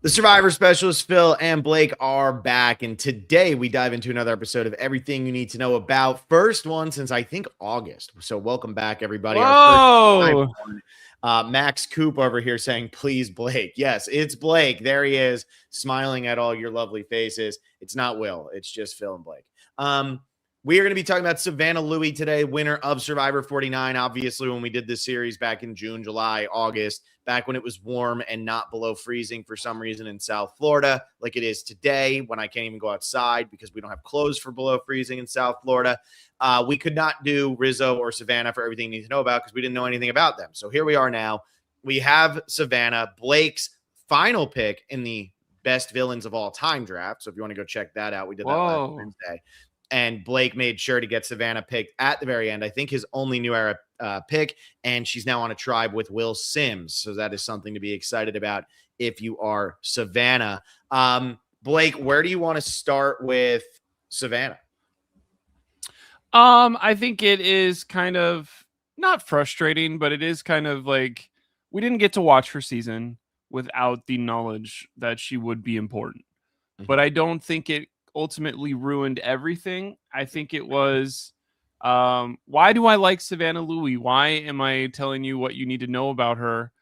The Survivor Specialists, Phil and Blake, are back, and today we dive into another episode of Everything You Need to Know About. First one since I think August. So welcome back, everybody. Our first live Whoa! one. Max Coop over here saying, "Please, Blake." Yes, it's Blake. There he is, smiling at all your lovely faces. It's not Will. It's just Phil and Blake. We are going to be talking about Savannah Louie today, winner of Survivor 49. Obviously, when we did this series back in June, July, August, back when it was warm and not below freezing for some reason in South Florida, like it is today when I can't even go outside because we don't have clothes for below freezing in South Florida. We could not do Rizzo or Savannah for Everything You Need to Know About because we didn't know anything about them. So here we are now. We have Savannah, Blake's final pick in the best villains of all time draft. So if you want to go check that out, we did that last Wednesday. And Blake made sure to get Savannah picked at the very end. I think his only new era pick, and she's now on a tribe with Will Sims. So that is something to be excited about if you are Savannah. Blake, where do you want to start with Savannah? I think it is kind of not frustrating, but it is kind of like we didn't get to watch her season without the knowledge that she would be important. But I don't think it ultimately ruined everything. I think it was why do I like Savannah Louie? Why am I telling you what you need to know about her?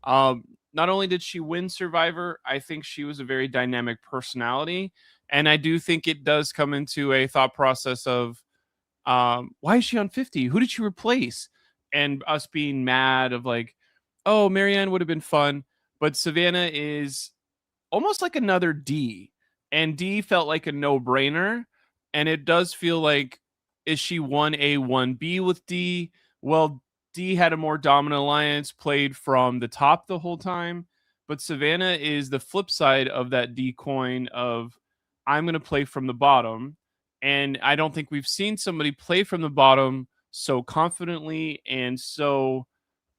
Not only did she win Survivor, I think she was a very dynamic personality. And I do think it does come into a thought process of why is she on 50? Who did she replace? And us being mad of like, oh, Marianne would have been fun. But Savannah is almost like another D. And D felt like a no-brainer. And it does feel like, is she 1A, 1B with D? Well, D had a more dominant alliance, played from the top the whole time. But Savannah is the flip side of that D coin of, I'm going to play from the bottom. And I don't think we've seen somebody play from the bottom so confidently and so,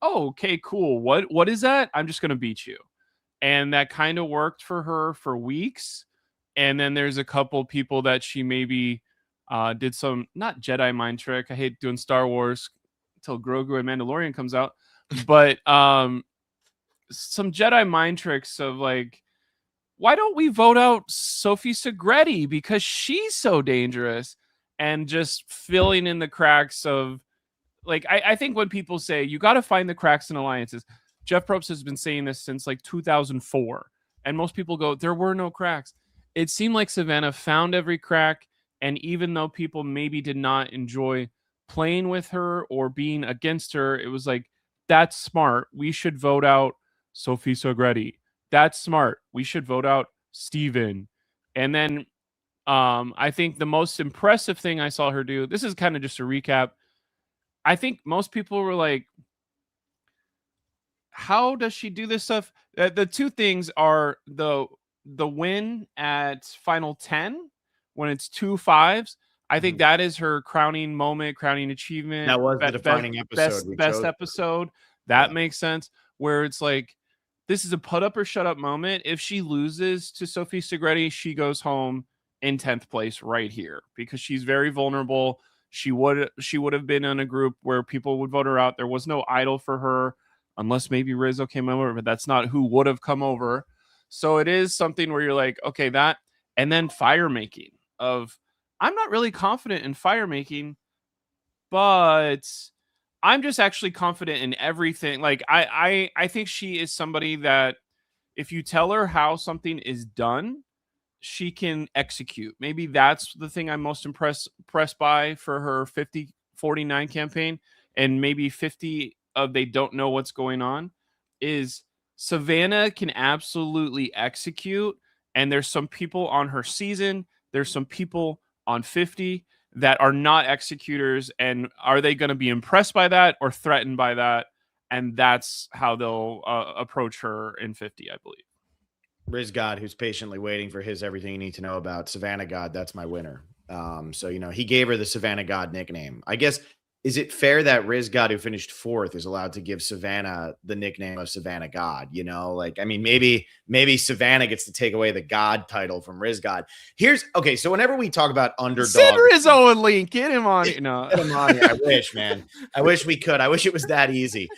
oh, okay, cool. What is that? I'm just going to beat you. And that kind of worked for her for weeks. And then there's a couple people that she maybe did some, not Jedi mind trick. I hate doing Star Wars until Grogu and Mandalorian comes out. But some Jedi mind tricks of like, why don't we vote out Sophie Segretti because she's so dangerous? And just filling in the cracks of, like, I think when people say, you got to find the cracks in alliances, Jeff Probst has been saying this since like 2004. And most people go, there were no cracks. It seemed like Savannah found every crack. And even though people maybe did not enjoy playing with her or being against her, it was like, that's smart. We should vote out Sophie Segretti. That's smart. We should vote out Steven. And then I think the most impressive thing I saw her do, this is kind of just a recap. I think most people were like, how does she do this stuff? The two things are the win at Final 10 when it's 2 5s. I think that is her crowning moment, crowning achievement. That was the defining episode. Best episode. That makes sense. Where it's like, this is a put up or shut up moment. If she loses to Sophie Segretti, she goes home in 10th place right here because she's very vulnerable. She would have been in a group where people would vote her out. There was no idol for her unless maybe Rizzo came over, but that's not who would have come over. So it is something where you're like, okay, that, and then fire making of, I'm not really confident in fire making, but I'm just actually confident in everything. Like I think she is somebody that if you tell her how something is done, she can execute. Maybe that's the thing I'm most impressed by for her 50-49 campaign, and maybe 50 of they don't know what's going on, is Savannah can absolutely execute. And there's some people on her season, there's some people on 50 that are not executors, and are they going to be impressed by that or threatened by that? And that's how they'll approach her in 50, I believe. Riz God, who's patiently waiting for his Everything You Need to Know About. Savannah God, that's my winner. So, he gave her the Savannah God nickname. I guess, is it fair that Riz God, who finished 4th, is allowed to give Savannah the nickname of Savannah God? Maybe Savannah gets to take away the God title from Riz God. Okay, so whenever we talk about Underdog. Send Rizzo a link. Get him on it. No. Get him on here. I wish, man. I wish we could. I wish it was that easy.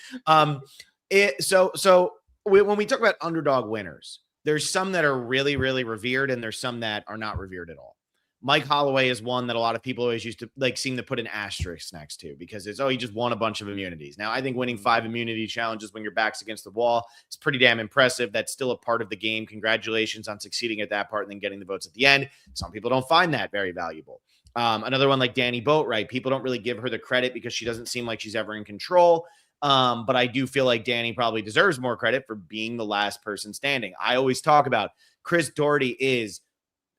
So when we talk about Underdog winners, there's some that are really, really revered, and there's some that are not revered at all. Mike Holloway is one that a lot of people always used to like seem to put an asterisk next to because it's, oh, he just won a bunch of immunities. Now, I think winning 5 immunity challenges when your back's against the wall is pretty damn impressive. That's still a part of the game. Congratulations on succeeding at that part and then getting the votes at the end. Some people don't find that very valuable. Another one like Danny Boatwright, people don't really give her the credit because she doesn't seem like she's ever in control. But I do feel like Danny probably deserves more credit for being the last person standing. I always talk about Chris Doherty is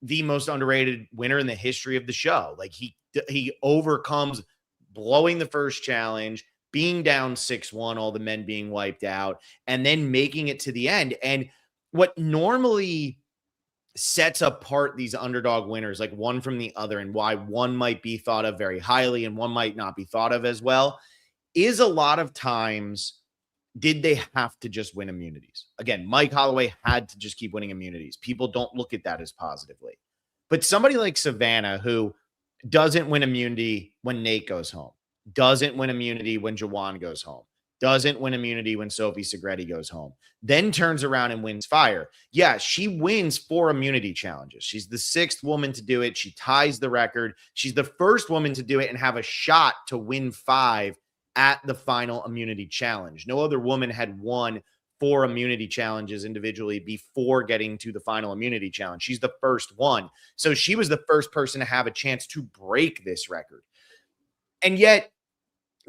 the most underrated winner in the history of the show. Like he overcomes blowing the first challenge, being down 6-1, all the men being wiped out, and then making it to the end. And what normally sets apart these underdog winners, like one from the other, and why one might be thought of very highly and one might not be thought of as well, is a lot of times, did they have to just win immunities? Again, Mike Holloway had to just keep winning immunities. People don't look at that as positively. But somebody like Savannah, who doesn't win immunity when Nate goes home, doesn't win immunity when Jawan goes home, doesn't win immunity when Sophie Segretti goes home, then turns around and wins fire. Yeah, she wins 4 immunity challenges. She's the 6th woman to do it. She ties the record. She's the first woman to do it and have a shot to win 5 at the final immunity challenge. No other woman had won 4 immunity challenges individually before getting to the final immunity challenge. She's the first one. So she was the first person to have a chance to break this record. And yet,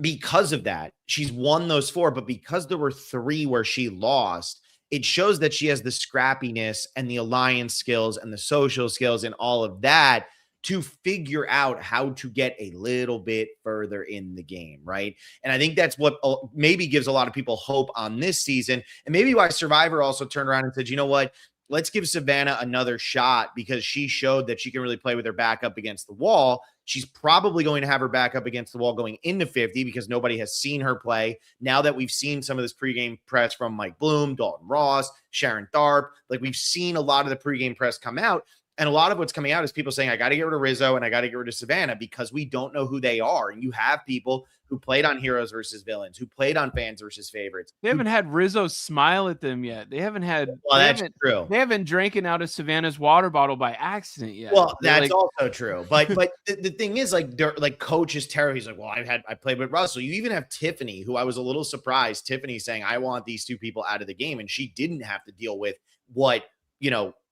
because of that, she's won those 4, but because there were 3 where she lost, it shows that she has the scrappiness and the alliance skills and the social skills and all of that to figure out how to get a little bit further in the game, right? And I think that's what maybe gives a lot of people hope on this season, and maybe why Survivor also turned around and said, you know what? Let's give Savannah another shot because she showed that she can really play with her back up against the wall. She's probably going to have her back up against the wall going into 50 because nobody has seen her play. Now that we've seen some of this pregame press from Mike Bloom, Dalton Ross, Sharon Tharp, like we've seen a lot of the pregame press come out. And a lot of what's coming out is people saying, I got to get rid of Rizzo and I got to get rid of Savannah because we don't know who they are. And you have people who played on heroes versus villains, who played on fans versus favorites. They haven't had Rizzo smile at them yet. They haven't had. Well, that's true. They haven't drinking out of Savannah's water bottle by accident yet. Well, that's also true. But the thing is, like Coach is terrible. He's like, well, I played with Russell. You even have Tiffany, who I was a little surprised. Tiffany saying, I want these 2 people out of the game, and she didn't have to deal with what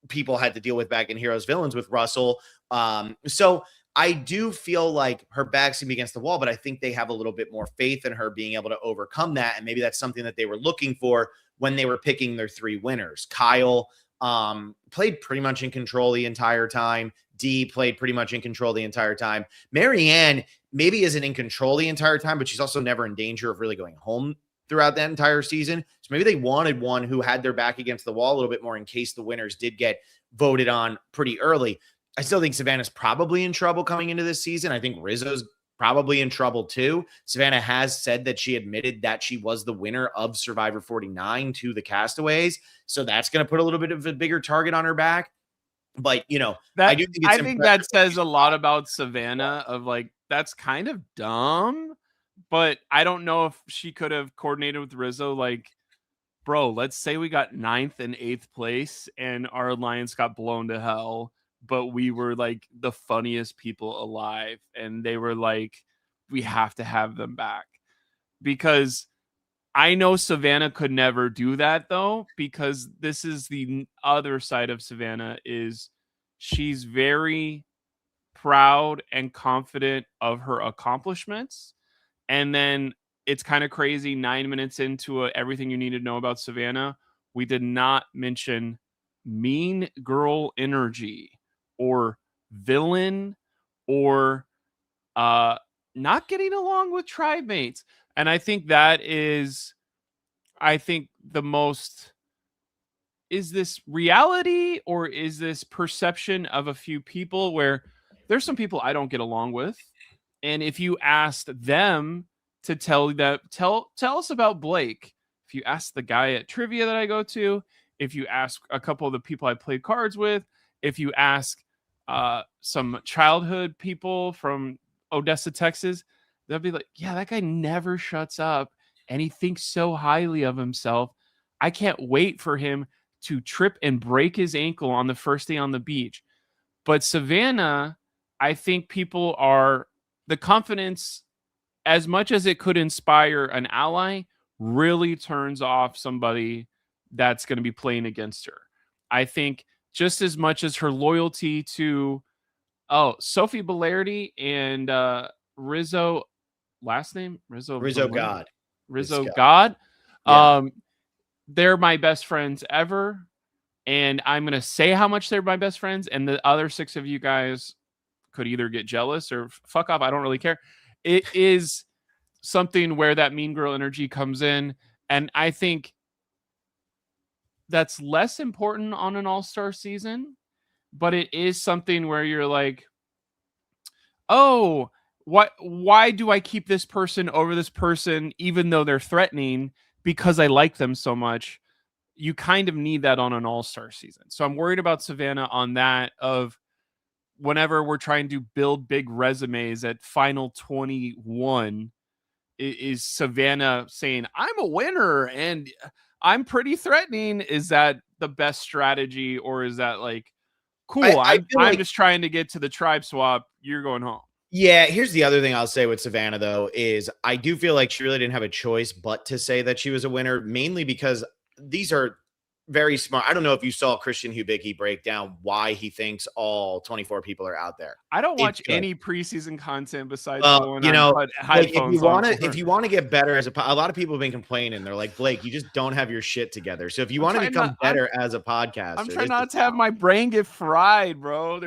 people had to deal with back in Heroes Villains with Russell. So I do feel like her back's gonna be against the wall, but I think they have a little bit more faith in her being able to overcome that. And maybe that's something that they were looking for when they were picking their 3 winners. Kyle played pretty much in control the entire time. Dee played pretty much in control the entire time. Marianne maybe isn't in control the entire time, but she's also never in danger of really going home throughout that entire season. So maybe they wanted one who had their back against the wall a little bit more in case the winners did get voted on pretty early. I still think Savannah's probably in trouble coming into this season. I think Rizzo's probably in trouble too. Savannah has said that she admitted that she was the winner of Survivor 49 to the Castaways. So that's going to put a little bit of a bigger target on her back. But, I do think I think that says a lot about Savannah of like, that's kind of dumb. But I don't know if she could have coordinated with Rizzo. Like, bro, let's say we got 9th and 8th place and our alliance got blown to hell, but we were like the funniest people alive. And they were like, we have to have them back. Because I know Savannah could never do that though, because this is the other side of Savannah is she's very proud and confident of her accomplishments. And then it's kind of crazy. 9 minutes into everything you need to know about Savannah, we did not mention mean girl energy or villain or not getting along with tribe mates. And I think that is, the most, is this reality or is this perception of a few people where there's some people I don't get along with. And if you asked them to tell us about Blake, if you ask the guy at trivia that I go to, if you ask a couple of the people I played cards with, if you ask some childhood people from Odessa, Texas, they'll be like, yeah, that guy never shuts up and he thinks so highly of himself. I can't wait for him to trip and break his ankle on the first day on the beach. But Savannah, I think the confidence, as much as it could inspire an ally, really turns off somebody that's going to be playing against her. I think just as much as her loyalty to Sophie Bellardi and Rizzo, last name Rizzo God. Rizzo God. Yeah. They're my best friends ever, and I'm gonna say how much they're my best friends, and the other 6 of you guys could either get jealous or fuck off. I don't really care. It is something where that mean girl energy comes in, and I think that's less important on an all-star season, but it is something where you're like, oh, why do I keep this person over this person even though they're threatening because I like them so much? You kind of need that on an all-star season. So I'm worried about Savannah on that, of whenever we're trying to build big resumes at final 21, is Savannah saying, I'm a winner and I'm pretty threatening. Is that the best strategy, or is that like, cool, I'm just trying to get to the tribe swap, you're going home? Yeah, here's the other thing I'll say with Savannah, though, is I do feel like she really didn't have a choice but to say that she was a winner, mainly because these are very smart. I don't know if you saw Christian Hubicki break down why he thinks all 24 people are out there. I don't watch any preseason content besides well, you know, like if you want to get better as a lot of people have been complaining. They're like, Blake, you just don't have your shit together. So if you want to become better as a podcaster, I'm trying not to have my brain get fried, bro.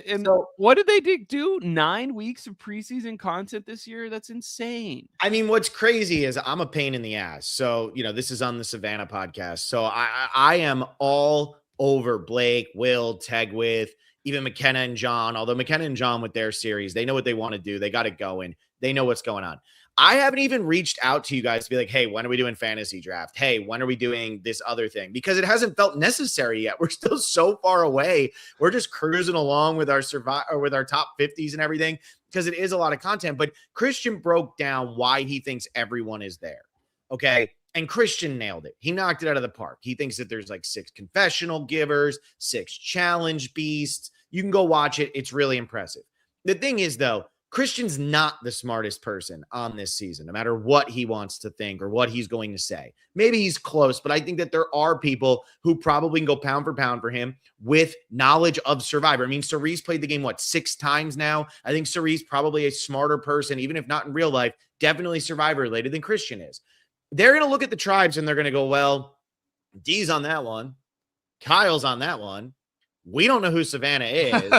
And so, what did they do? 9 weeks of preseason content this year? That's insane. I mean, what's crazy is I'm a pain in the ass. So, you know, this is on the Savannah podcast. So I am all over Blake, Will, Tegwith, even McKenna and John. Although McKenna and John with their series, they know what they want to do. They got it going. They know what's going on. I haven't even reached out to you guys to be like, hey, when are we doing fantasy draft? Hey, when are we doing this other thing? Because it hasn't felt necessary yet. We're still so far away. We're just cruising along with our top 50s and everything, because it is a lot of content. But Christian broke down why he thinks everyone is there. Okay. And Christian nailed it. He knocked it out of the park. He thinks that there's like 6 confessional givers, 6 challenge beasts. You can go watch it. It's really impressive. The thing is, though, Christian's not the smartest person on this season, no matter what he wants to think or what he's going to say. Maybe he's close, but I think that there are people who probably can go pound for pound for him with knowledge of Survivor. I mean, Cerise played the game, 6 times now? I think Cerise probably a smarter person, even if not in real life, definitely Survivor related than Christian is. They're going to look at the tribes and they're going to go, well, D's on that one. Kyle's on that one. We don't know who Savannah is.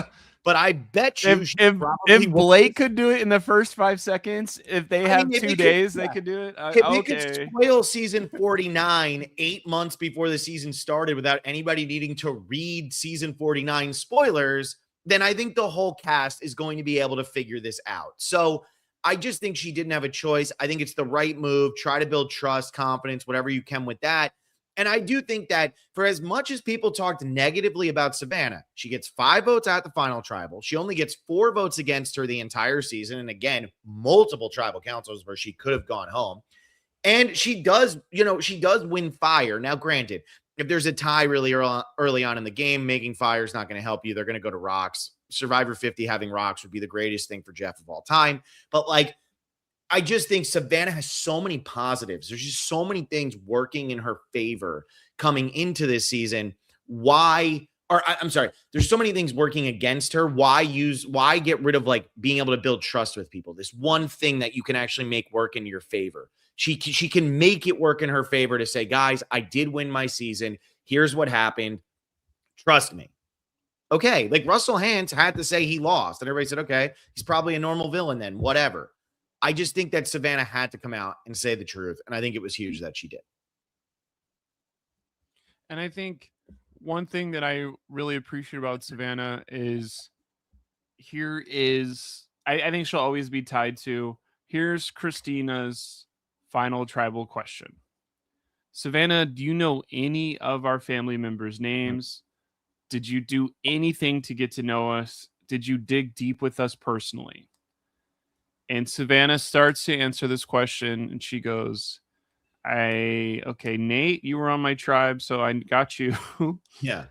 But I bet you if Blake could do it in the first 5 seconds, if they have 2 days, they could do it. If you could spoil season 49 8 months before the season started without anybody needing to read season 49 spoilers, then I think the whole cast is going to be able to figure this out. So I just think she didn't have a choice. I think it's the right move. Try to build trust, confidence, whatever you can with that. And I do think that for as much as people talked negatively about Savannah, she gets 5 votes at the final tribal. She only gets 4 votes against her the entire season. And again, multiple tribal councils where she could have gone home. And she does win fire. Now, granted, if there's a tie really early on in the game, making fire is not going to help you. They're going to go to rocks. Survivor 50 having rocks would be the greatest thing for Jeff of all time. But I just think Savannah has so many positives. There's just so many things working in her favor coming into this season. There's so many things working against her. Why get rid of being able to build trust with people? This one thing that you can actually make work in your favor. She can make it work in her favor to say, guys, I did win my season. Here's what happened. Trust me. Okay. Like Russell Hantz had to say he lost. And everybody said, okay, he's probably a normal villain then, whatever. I just think that Savannah had to come out and say the truth. And I think it was huge that she did. And I think one thing that I really appreciate about Savannah is I think she'll always be tied to, here's Christina's final tribal question. Savannah, do you know any of our family members' names? Did you do anything to get to know us? Did you dig deep with us personally? And Savannah starts to answer this question and she goes, Okay, Nate, you were on my tribe, so I got you. Yeah.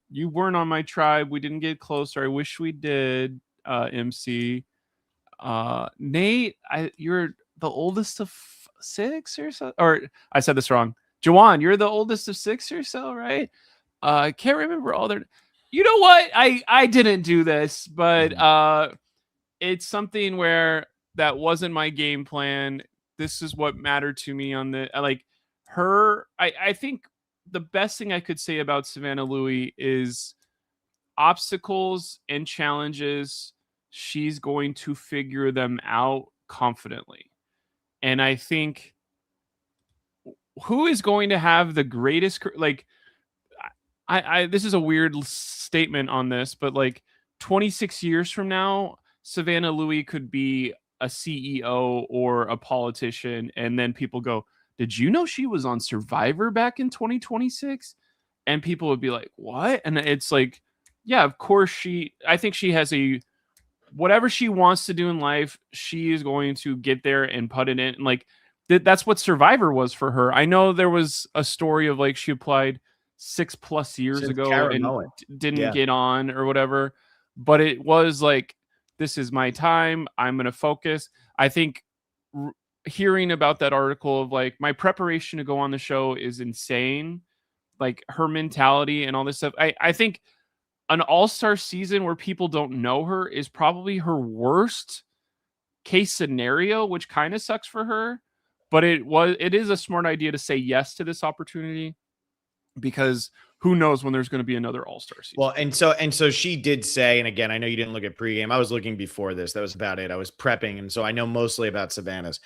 You weren't on my tribe. We didn't get closer. I wish we did, MC. Nate, you're the oldest of six or so, or I said this wrong. Jawan, you're the oldest of six or so, right? I can't remember all their. You know what? I didn't do this, but it's something where that wasn't my game plan. This is what mattered to me on the like her. I think the best thing I could say about Savannah Louie is obstacles and challenges. She's going to figure them out confidently. And I think who is going to have the greatest like I this is a weird statement on this, but like 26 years from now, Savannah Louie could be a CEO or a politician, and then people go, "Did you know she was on Survivor back in 2026?" And people would be like, "What?" And it's like, yeah, of course I think she has a whatever she wants to do in life, she is going to get there and put it in. And like that's what Survivor was for her. I know there was a story of like she applied 6+ years Since ago and Karamoa. didn't Yeah. get on or whatever, but it was like, this is my time. I'm going to focus. I think hearing about that article of like my preparation to go on the show is insane. Like her mentality and all this stuff. I think an all-star season where people don't know her is probably her worst case scenario, which kind of sucks for her. But it is a smart idea to say yes to this opportunity, because who knows when there's going to be another all-star season. Well, and so she did say, and again, I know you didn't look at pregame. I was looking before this. That was about it. I was prepping, and so I know mostly about Savannah's.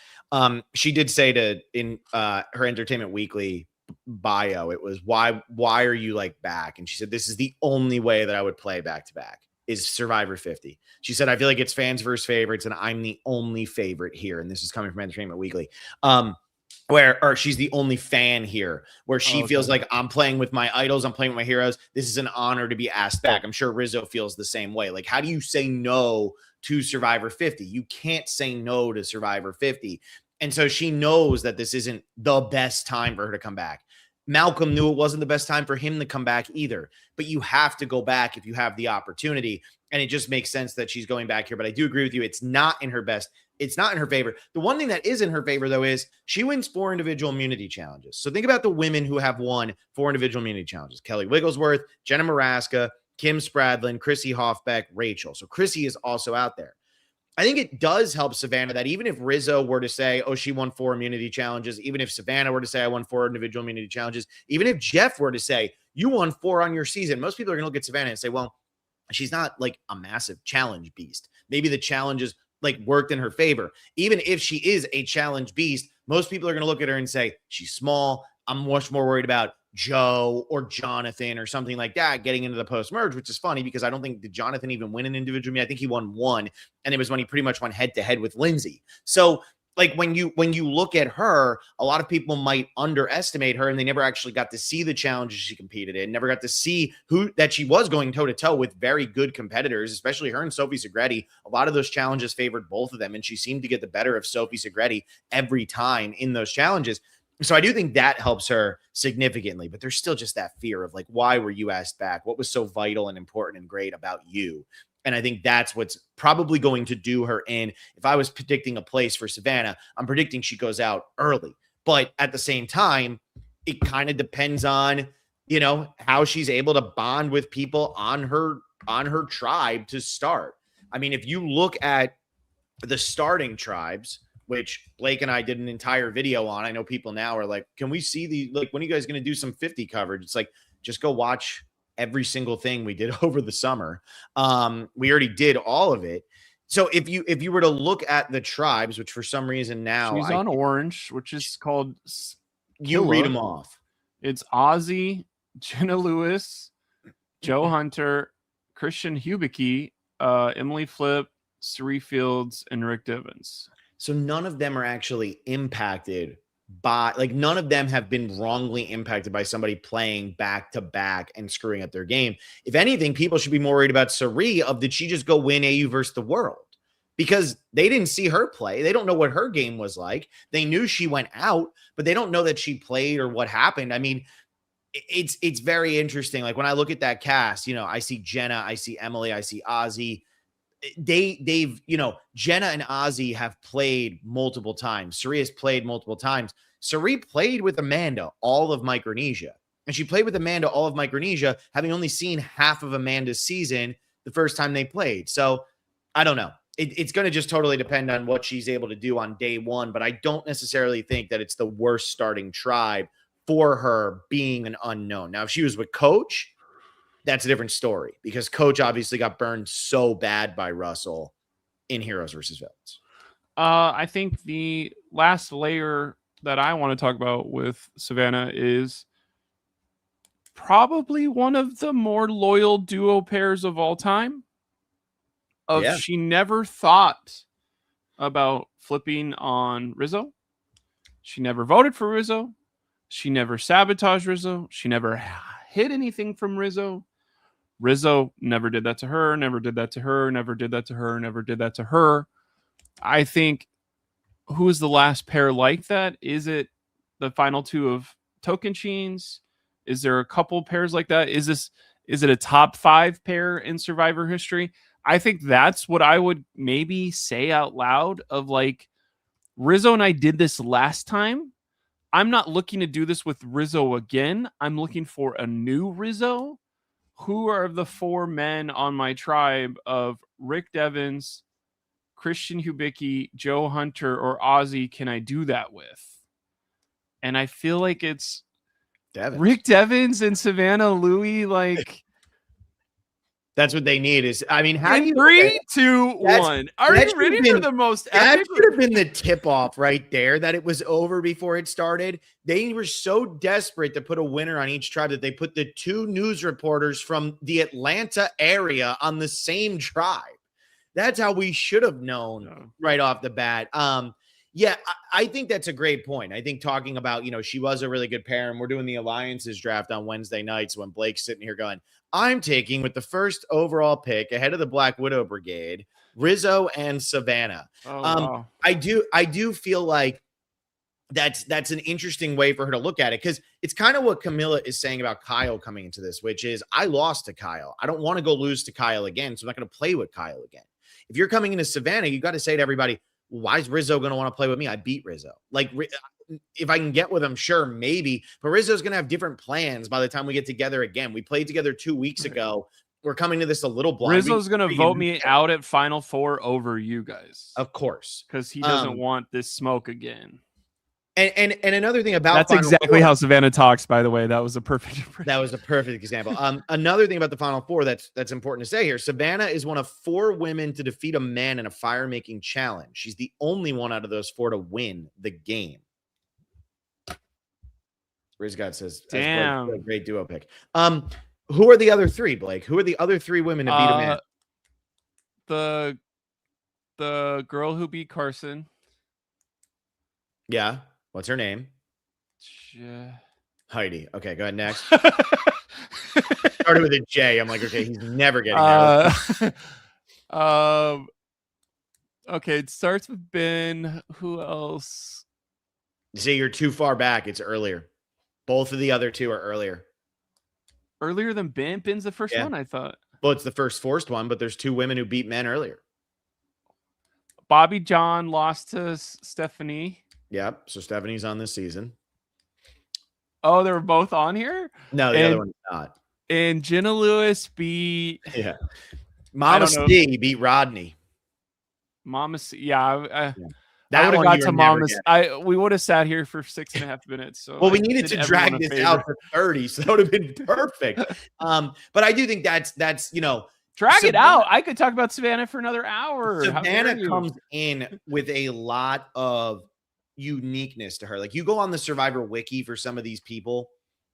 She did say in her Entertainment Weekly bio, it was why are you like back? And she said, this is the only way that I would play back to back is Survivor 50. She said, I feel like it's fans versus favorites, and I'm the only favorite here. And this is coming from Entertainment Weekly. Or she's the only fan here where she feels like I'm playing with my idols. I'm playing with my heroes. This is an honor to be asked back. I'm sure Rizzo feels the same way. Like, how do you say no to Survivor 50? You can't say no to Survivor 50. And so she knows that this isn't the best time for her to come back. Malcolm knew it wasn't the best time for him to come back either, but you have to go back if you have the opportunity. And it just makes sense that she's going back here. But I do agree with you. It's not in her best. It's not in her favor. The one thing that is in her favor, though, is she wins 4 individual immunity challenges. So think about the women who have won 4 individual immunity challenges: Kelly Wigglesworth, Jenna Maraska, Kim Spradlin, Chrissy Hoffbeck, Rachel. So Chrissy is also out there. I think it does help Savannah that even if Rizzo were to say, oh, she won 4 immunity challenges, even if Savannah were to say, I won 4 individual immunity challenges, even if Jeff were to say, you won 4 on your season, most people are going to look at Savannah and say, well, she's not like a massive challenge beast. Maybe the challenges like worked in her favor. Even if she is a challenge beast, most people are going to look at her and say, she's small. I'm much more worried about Joe or Jonathan or something like that getting into the post-merge, which is funny because I don't think did Jonathan even win an individual meet. I think he won 1, and it was when he pretty much went head-to-head with Lindsay. So like when you look at her, a lot of people might underestimate her, and they never actually got to see the challenges she competed in, never got to see that she was going toe-to-toe with very good competitors, especially her and Sophie Segretti. A lot of those challenges favored both of them, and she seemed to get the better of Sophie Segretti every time in those challenges. So I do think that helps her significantly, but there's still just that fear of like, why were you asked back? What was so vital and important and great about you? And I think that's what's probably going to do her in. If I was predicting a place for Savannah, I'm predicting she goes out early. But at the same time, it kind of depends on, you know, how she's able to bond with people on her tribe to start. I mean, if you look at the starting tribes, which Blake and I did an entire video on. I know people now are like, can we see when are you guys going to do some 50 coverage? It's like, just go watch every single thing we did over the summer. We already did all of it. So if you were to look at the tribes, which for some reason now she's on orange, which is called you read them off. It's Ozzy, Jenna Lewis, Joe Hunter, Christian Hubicki, Emily Flip, Sari Fields, and Rick Divins. So none of them are actually impacted by, like, none of them have been wrongly impacted by somebody playing back to back and screwing up their game. If anything, people should be more worried about Sari did she just go win AU versus the world? because they didn't see her play. They don't know what her game was like. They knew she went out, but they don't know that she played or what happened. I mean, it's very interesting. Like when I look at that cast, I see Jenna, I see Emily, I see Ozzy. They've Jenna and Ozzy have played multiple times. Saria's played multiple times. Sari played with Amanda all of Micronesia, and she played with Amanda all of Micronesia, having only seen half of Amanda's season the first time they played. So I don't know. It's going to just totally depend on what she's able to do on day one, but I don't necessarily think that it's the worst starting tribe for her being an unknown. Now, if she was with Coach, that's a different story, because Coach obviously got burned so bad by Russell in Heroes versus Villains. I think the last layer that I want to talk about with Savannah is probably one of the more loyal duo pairs of all time. She never thought about flipping on Rizzo. She never voted for Rizzo. She never sabotaged Rizzo. She never hid anything from Rizzo. Rizzo never did that to her, never did that to her, never did that to her, never did that to her. I think, who is the last pair like that? Is it the final two of Tocantins? Is there a couple pairs like that? Is it a top 5 pair in Survivor history? I think that's what I would maybe say out loud, of like, Rizzo and I did this last time. I'm not looking to do this with Rizzo again. I'm looking for a new Rizzo. Who are the 4 men on my tribe of Rick Devens, Christian Hubicki, Joe Hunter, or Ozzy can I do that with? And I feel like it's Rick Devens and Savannah Louie. Like, that's what they need. Is, I mean, how do you 3, 2, 1? Are you ready for the most epic? That should have been the tip off right there, that it was over before it started. They were so desperate to put a winner on each tribe that they put the 2 news reporters from the Atlanta area on the same tribe. That's how we should have known right off the bat. I think that's a great point. I think talking about, she was a really good pair, and we're doing the alliances draft on Wednesday nights when Blake's sitting here going, I'm taking with the first overall pick ahead of the Black Widow Brigade, Rizzo and Savannah. Wow. I do feel like that's an interesting way for her to look at it, because it's kind of what Camilla is saying about Kyle coming into this, which is, I lost to Kyle. I don't want to go lose to Kyle again, so I'm not going to play with Kyle again. If you're coming into Savannah, you got to say to everybody, why is Rizzo going to want to play with me? I beat Rizzo. Like, if I can get with him, sure, maybe. But Rizzo's going to have different plans by the time we get together again. We played together 2 weeks ago. We're coming to this a little blind. Rizzo's going to vote me out at Final Four over you guys. Of course. Because he doesn't want this smoke again. And another thing about that's exactly how Savannah talks, by the way. That was a perfect example. Another thing about the Final Four that's important to say here: Savannah is one of 4 women to defeat a man in a fire-making challenge. She's the only one out of those 4 to win the game. Riz God says, "Damn, a great duo pick." Who are the other 3, Blake? Who are the other 3 women to beat a man? The girl who beat Carson. Yeah. What's her name? Heidi. Okay, go ahead. Next. Started with a J. I'm like, okay, he's never getting there. Okay, it starts with Ben. Who else? See, you're too far back. It's earlier. Both of the other 2 are earlier. Earlier than Ben? Ben's the first one, I thought. Well, it's the first forced one, but there's 2 women who beat men earlier. Bobby John lost to Stephanie. Yep. So Stephanie's on this season. Oh, they were both on here? No, the other one's not. And Jenna Lewis beat... Yeah. Mama C beat Rodney. Mama C. Yeah. I would have got to Mama C. We would have sat here for 6.5 minutes. So well, we needed to drag this out to 30, so that would have been perfect. But I do think that's drag it out. I could talk about Savannah for another hour. Savannah comes in with a lot of uniqueness to her. Like, you go on the Survivor wiki for some of these people,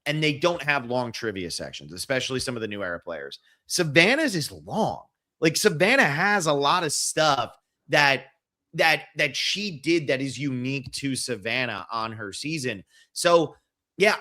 and they don't have long trivia sections, especially some of the new era players. Savannah's is long. Like, Savannah has a lot of stuff that she did that is unique to Savannah on her season. So yeah,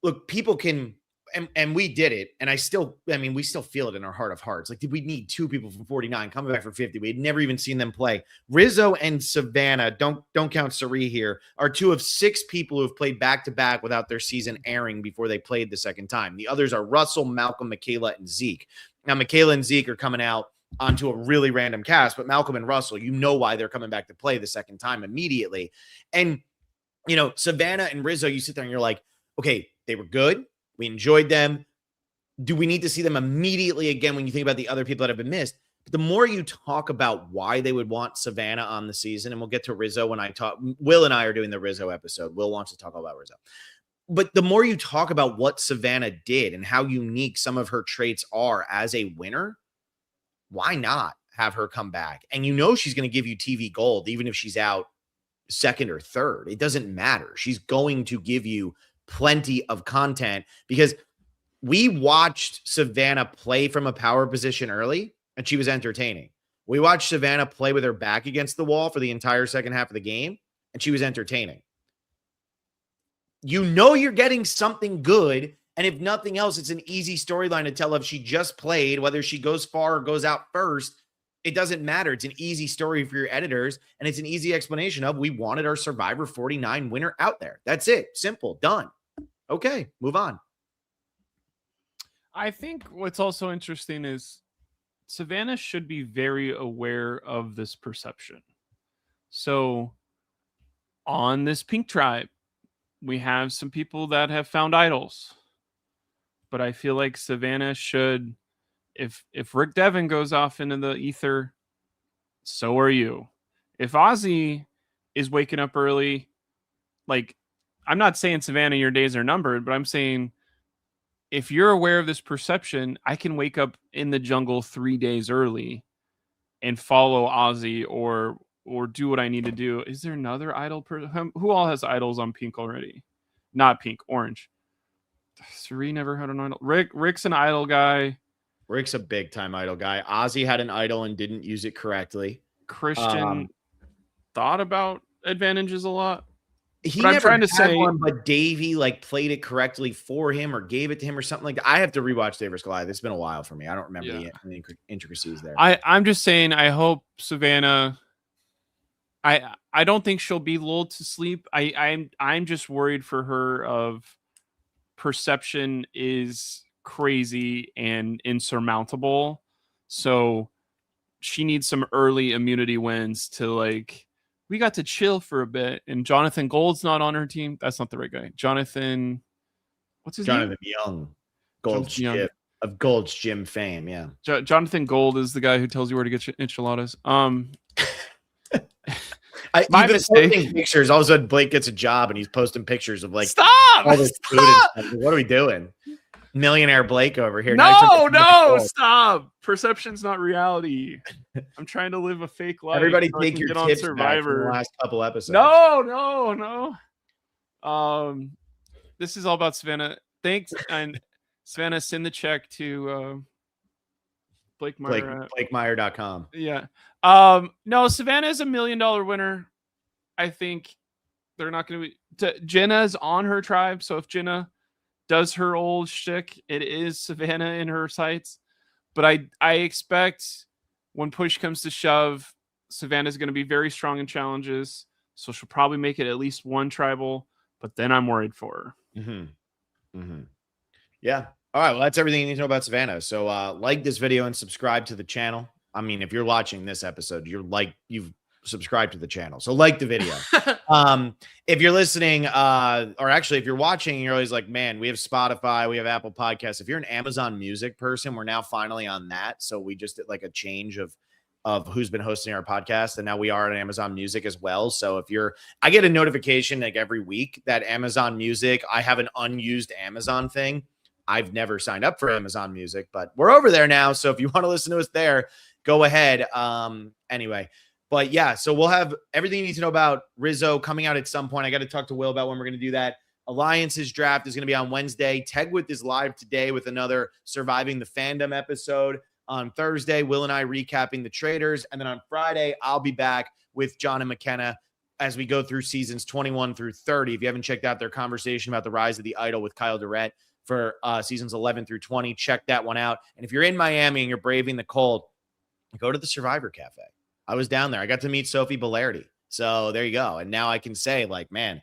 look, people can, and we did it. And we still feel it in our heart of hearts. Like, did we need 2 people from 49 coming back for 50? We had never even seen them play. Rizzo and Savannah, don't count Sari here, are 2 of 6 people who have played back-to-back without their season airing before they played the second time. The others are Russell, Malcolm, Michaela, and Zeke. Now, Michaela and Zeke are coming out onto a really random cast, but Malcolm and Russell, you know why they're coming back to play the second time immediately. And, Savannah and Rizzo, you sit there and you're like, okay, they were good. We enjoyed them. Do we need to see them immediately again when you think about the other people that have been missed? But the more you talk about why they would want Savannah on the season, and we'll get to Rizzo when I talk. Will and I are doing the Rizzo episode. Will wants to talk about Rizzo. But the more you talk about what Savannah did and how unique some of her traits are as a winner, why not have her come back? And she's going to give you TV gold, even if she's out second or third. It doesn't matter. She's going to give you plenty of content, because we watched Savannah play from a power position early and she was entertaining. We watched Savannah play with her back against the wall for the entire second half of the game and she was entertaining. You're getting something good. And if nothing else, it's an easy storyline to tell if she just played, whether she goes far or goes out first. It doesn't matter. It's an easy story for your editors, and it's an easy explanation of we wanted our Survivor 49 winner out there. That's it. Simple. Done. Okay, move on. I think what's also interesting is Savannah should be very aware of this perception. So on this Pink Tribe, we have some people that have found idols. But I feel like Savannah should, if Rick Devin goes off into the ether, so are you. If Ozzy is waking up early, like, I'm not saying, Savannah, your days are numbered, but I'm saying if you're aware of this perception, I can wake up in the jungle 3 days early and follow Ozzy or do what I need to do. Is there another idol person? Who all has idols on Pink already? Not Pink, Orange. Sari never had an idol. Rick's an idol guy. Rick's a big time idol guy. Ozzy had an idol and didn't use it correctly. Christian thought about advantages a lot. He never trying to say one, but Davey played it correctly for him or gave it to him or something like that. I have to rewatch Dave vs. Goliath. It's been a while for me. I don't remember the intricacies there. I'm just saying, I hope Savannah, I don't think she'll be lulled to sleep. I'm just worried for her of perception is crazy and insurmountable. So she needs some early immunity wins to we got to chill for a bit. And Jonathan Gold's not on her team. That's not the right guy. Jonathan, what's his name? Jonathan Young. Of Gold's Gym fame. Yeah. Jonathan Gold is the guy who tells you where to get your enchiladas. My mistake. Posting pictures. All of a sudden, Blake gets a job and he's posting pictures of stop. All this food and stuff. What are we doing? Millionaire Blake over here. No, stop. Perception's not reality. I'm trying to live a fake life. Everybody take your tips back from the last couple episodes. No. This is all about Savannah. Thanks. And Savannah, send the check to Blake Meyer. BlakeMeyer.com. Yeah. No, Savannah is $1 million winner. I think they're not going to be. Jenna's on her tribe, so if Jenna does her old shtick, it is Savannah in her sights. But I expect when push comes to shove, Savannah's going to be very strong in challenges, so she'll probably make it at least one tribal. But then I'm worried for her. Yeah. All right. Well, that's everything you need to know about Savannah. So like this video and subscribe to the channel. I mean, if you're watching this episode, you've subscribed to the channel. So like the video. If you're listening, or actually if you're watching, you're always like, man, we have Spotify, we have Apple Podcasts. If you're an Amazon Music person, we're now finally on that. So we just did a change of who's been hosting our podcast. And now we are on Amazon Music as well. So I get a notification every week that Amazon Music, I have an unused Amazon thing. I've never signed up for Amazon Music, but we're over there now. So if you want to listen to us there, go ahead. Anyway, but yeah, so we'll have everything you need to know about Rizzo coming out at some point. I got to talk to Will about when we're going to do that. Alliance's draft is going to be on Wednesday. Tegwith is live today with another Surviving the Fandom episode. On Thursday, Will and I recapping the traders. And then on Friday, I'll be back with John and McKenna as we go through seasons 21 through 30. If you haven't checked out their conversation about the rise of the idol with Kyle Durrett, for seasons 11 through 20. Check that one out. And if you're in Miami and you're braving the cold, go to the Survivor Cafe. I was down there. I got to meet Sophie Bellardi. So there you go. And now I can say, like, man,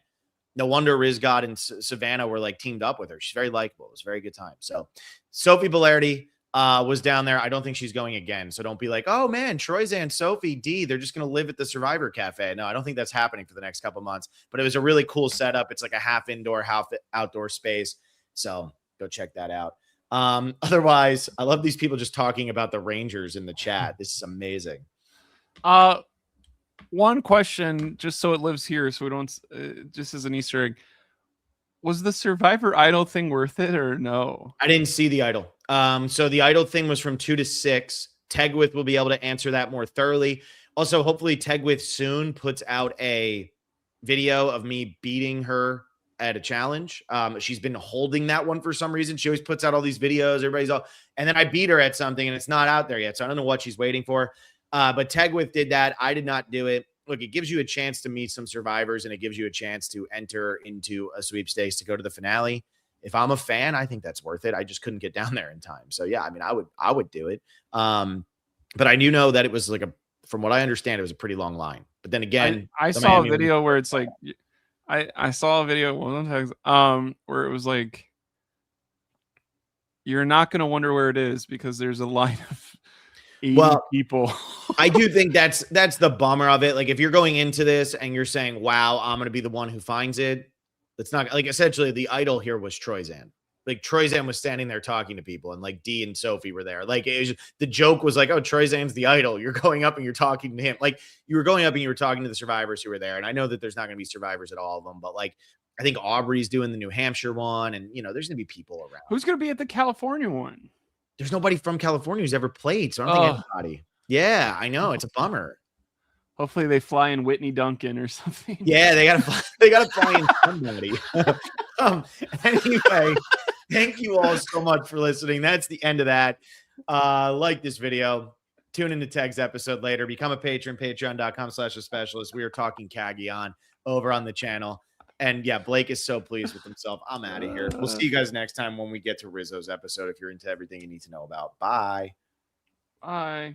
no wonder Riz God and Savannah were like teamed up with her. She's very likable. It was a very good time. So Sophie Bellardi was down there. I don't think she's going again. So don't be like, oh man, Troyzan, Sophie, D, they're just going to live at the Survivor Cafe. No, I don't think that's happening for the next couple months. But it was a really cool setup. It's like a half indoor, half outdoor space. So go check that out. Otherwise, I love these people just talking about the Rangers in the chat. This is amazing. One question, just so it lives here, so we don't, just as an Easter egg, was the Survivor Idol thing worth it or no? I didn't see the Idol. So the Idol thing was from 2 to 6. Tegwith will be able to answer that more thoroughly. Also, hopefully Tegwith soon puts out a video of me beating her at a challenge. She's been holding that one for some reason. She always puts out all these videos. Everybody's all, and then I beat her at something and it's not out there yet. So I don't know what she's waiting for. But Tegwith did that. I did not do it. Look, it gives you a chance to meet some survivors and it gives you a chance to enter into a sweepstakes to go to the finale. If I'm a fan, I think that's worth it. I just couldn't get down there in time. So yeah, I mean, I would do it. But I do know that it was like from what I understand, it was a pretty long line. But then again, I saw a video where it's like, I saw a video where it was like, you're not going to wonder where it is because there's a line of 80 people. I do think that's the bummer of it. Like if you're going into this and you're saying, wow, I'm going to be the one who finds it. That's not like, essentially the idol here was Troyzan. Like Troyzan was standing there talking to people and like D and Sophie were there. Like the joke was like, oh, Troyzan's the idol. You're going up and you're talking to him. Like you were going up and you were talking to the survivors who were there. And I know that there's not going to be survivors at all of them, but like, I think Aubrey's doing the New Hampshire one and, you know, there's going to be people around. Who's going to be at the California one? There's nobody from California who's ever played. So I don't think anybody. Yeah, I know. It's a bummer. Hopefully they fly in Whitney Duncan or something. Yeah, they gotta fly in somebody. Anyway, thank you all so much for listening. That's the end of that. Like this video. Tune into Teg's episode later. Become a patron, patreon.com/thespecialist. We are talking Cagayan over on the channel. And yeah, Blake is so pleased with himself. I'm out of here. We'll see you guys next time when we get to Rizzo's episode if you're into everything you need to know about. Bye. Bye.